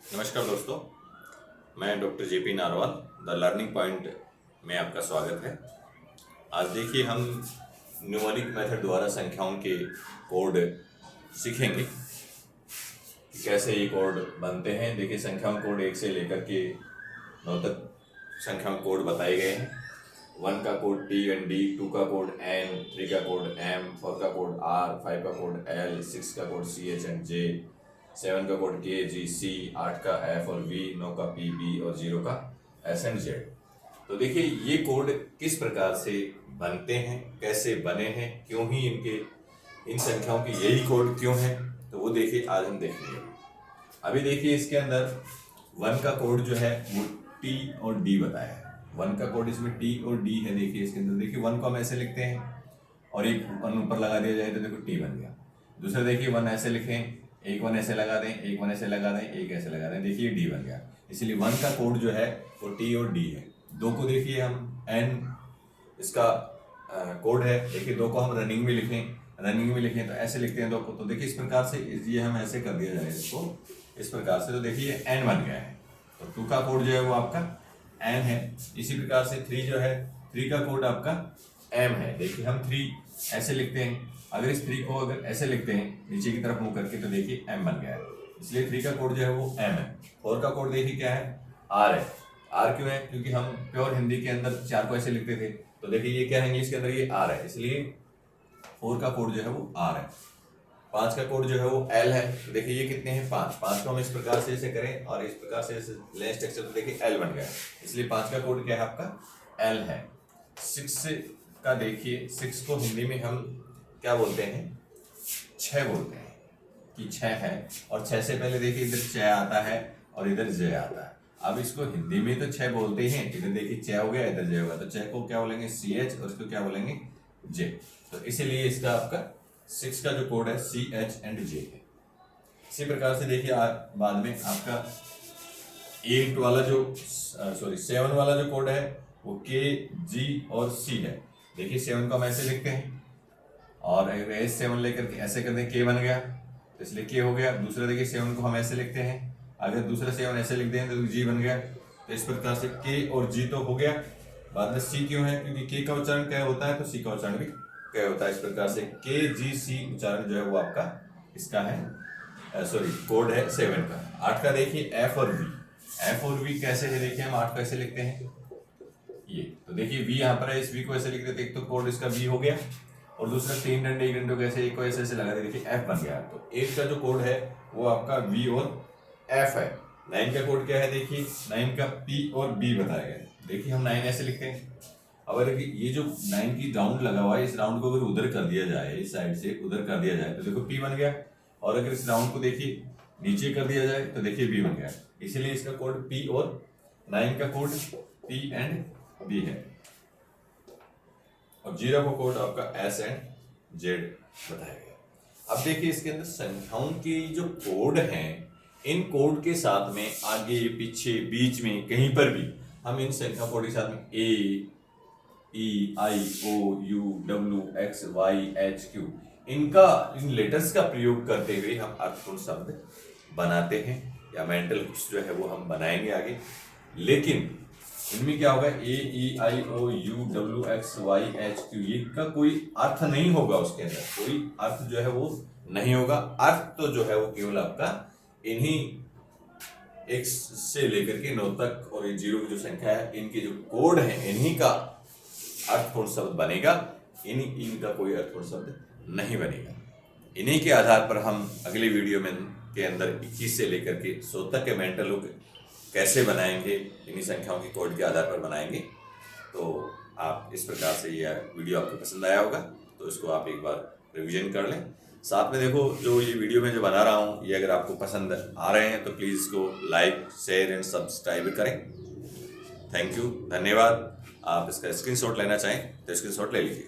नमस्कार दोस्तों, मैं doctor JP narwhal the learning point में आपका स्वागत है। आज देखिए हम न्यूमेरिक मेथड द्वारा संख्याओं के कोड सीखेंगे कि कैसे ये कोड बनते हैं। देखिए संख्याओं कोड 1 से लेकर के 9 तक संख्याओं कोड बताए गए हैं। 1 का कोड T एंड D, 2 का कोड N, 3 का कोड M, 4 का कोड R, 5 का कोड L, 6 का कोड CH एंड J, 7 का कोड K, G, C, 8 का F और V, 9 का P, B और 0 का S एंड Z। तो देखिए ये कोड किस प्रकार से बनते हैं, कैसे बने हैं, क्यों ही इन संख्याओं की यही कोड क्यों है, तो वो देखिए आज हम देखेंगे। अभी देखिए इसके अंदर 1 का कोड जो है वो T और D बताया है। 1 का कोड इसमें T और D है। देखिए इसके अंदर देखिए 1 को हम ऐसे लिखते हैं और एक 1 ऊपर लगा दिया जाए तो देखो T बन गया। दूसरा देखिए 1 ऐसे लिखें, एक 1 ऐसे लगा दें, एक 1 ऐसे लगा दें, एक ऐसे लगा दें, देखिए D बन गया। इसलिए 1 का कोड जो है वो T और D है। 2 को देखिए हम N इसका कोड है। देखिए 2 को हम रनिंग में लिखें तो ऐसे लिखते हैं 2 को। तो देखिए इस प्रकार से ये हम ऐसे कर दिया जाए इसको इस प्रकार से, तो देखिए N बन गया है। तो 2 का कोड जो है वो आपका N है। इसी प्रकार से 3 जो है, 3 का कोड आपका M है। देखिए हम 3 ऐसे लिखते हैं, अगर इस 3 को अगर ऐसे लिखते हैं नीचे की तरफ मुंह करके तो देखिए M बन गया है। इसलिए 3 का कोड जो है वो M है। 4 का कोड देखिए क्या है, R है। R क्यों है? क्योंकि हम प्योर हिंदी के अंदर 4 को ऐसे लिखते थे, तो देखिए ये क्या है, इंग्लिश के अंदर ये R है, इसलिए 4 का कोड जो है वो R है। 5 का कोड जो है वो L है। देखिए ये कितने हैं, 5 को हम इस प्रकार से ऐसे करें और इस प्रकार से लें स्ट्रक्चर, तो देखिए L बन गया, इसलिए 5 का कोड क्या है आपका L है। 6 का देखिए 6 को हिंदी में हम क्या बोलते हैं, 6 बोलते हैं कि 6 है। और 6 से पहले देखिए इधर 6 आता है और इधर J आता है। अब इसको हिंदी में तो 6 बोलते हैं, इधर देखिए 6 हो गया, इधर J होगा, तो 6 को क्या बोलेंगे CH और इसको क्या बोलेंगे J। तो इसीलिए इसका आपका 6 का जो कोड है CH एंड J है। इसी प्रकार से देखिए बाद में आपका 8 वाला जो 7 वाला जो कोड है वो K, G और C है। देखिए 7 को हम ऐसे लिखते हैं और अगर 7 लेकर के ऐसे कर दें K बन गया, तो इसलिए K हो गया। दूसरा देखिए 7 को हम ऐसे लिखते हैं, अगर दूसरा 7 ऐसे लिख दें तो G बन गया। तो इस प्रकार से K और G तो हो गया। बाद में C क्यों है, क्योंकि K का उच्चारण क्या होता है तो C का उच्चारण भी क्या होता है। इस प्रकार से K, G, C उच्चारण जो है वो आपका इसका है, कोड है 7 का। 8 का देखिए F और V। F और V कैसे है, देखिए हम 8 को ऐसे लिखते हैं ये, तो देखिए V यहाँ पर है, इस V को ऐसे लिख देते, एक तो कोड इसका V हो गया और दूसरा 3 डंडे 1 डंडे को ऐसे एक को ऐसे लगा दे, देखिए F बन गया। तो 8 का जो कोड है वो आपका V और F है। 9 का कोड क्या है, देखिए 9 का P और B बताया गया है। देखिए हम 9 ऐसे लिखते हैं, अब अगर ये जो 9 की राउंड लगा हुआ है, इस राउंड को अगर उधर कर दिया जाए, इस साइड से उधर कर दिया जाए तो देखो P बन गया, और अगर इस राउंड को देखिए नीचे कर दिया जाए तो देखिए B बन गया। इसीलिए इसका कोड P और 9 का कोड P एंड B है, और 0 का कोड आपका S एंड Z बताया गया। अब देखिए इसके अंदर संख्याओं के जो कोड हैं, इन कोड के साथ में आगे पीछे बीच में कहीं पर भी हम इन संख्या कोड के साथ में A, E, I, O, U, W, X, Y, H, Q in letters का प्रयोग करते हुए हम अर्थपूर्ण शब्द बनाते हैं, या मेंटल कुछ जो है वो हम बनाएंगे आगे। लेकिन इनमें क्या होगा, A, E, I, O, U, W, X, Y, H, Q ये का कोई अर्थ नहीं होगा, उसके अंदर कोई अर्थ जो है वो नहीं होगा। अर्थ तो जो है वो केवल आपका इन्हीं X से लेकर के 9 तक और ये 0 की जो संख्या है, इनके जो कोड है इन्हीं का अर्थपूर्ण शब्द बनेगा, इनका कोई अर्थपूर्ण शब्द नहीं बनेगा। इन्हीं के आधार पर हम अगले वीडियो में के अंदर 21 से लेकर के 100 तक के मेंटल लोग कैसे बनाएंगे, इन्हीं संख्याओं के कोड के आधार पर बनाएंगे। तो आप इस प्रकार से यह वीडियो आपको पसंद आया होगा, तो इसको आप एक बार रिवीजन कर लें। साथ में देखो जो ये वीडियो में जो बना रहा हूँ, ये अगर आपको पसंद आ रहे हैं तो प्लीज़ इसको लाइक, शेयर एंड सब्सक्राइब करें। थैंक यू, धन्यवाद। आप इसका स्क्रीनशॉट लेना चाहें तो स्क्रीनशॉट ले लीजिए।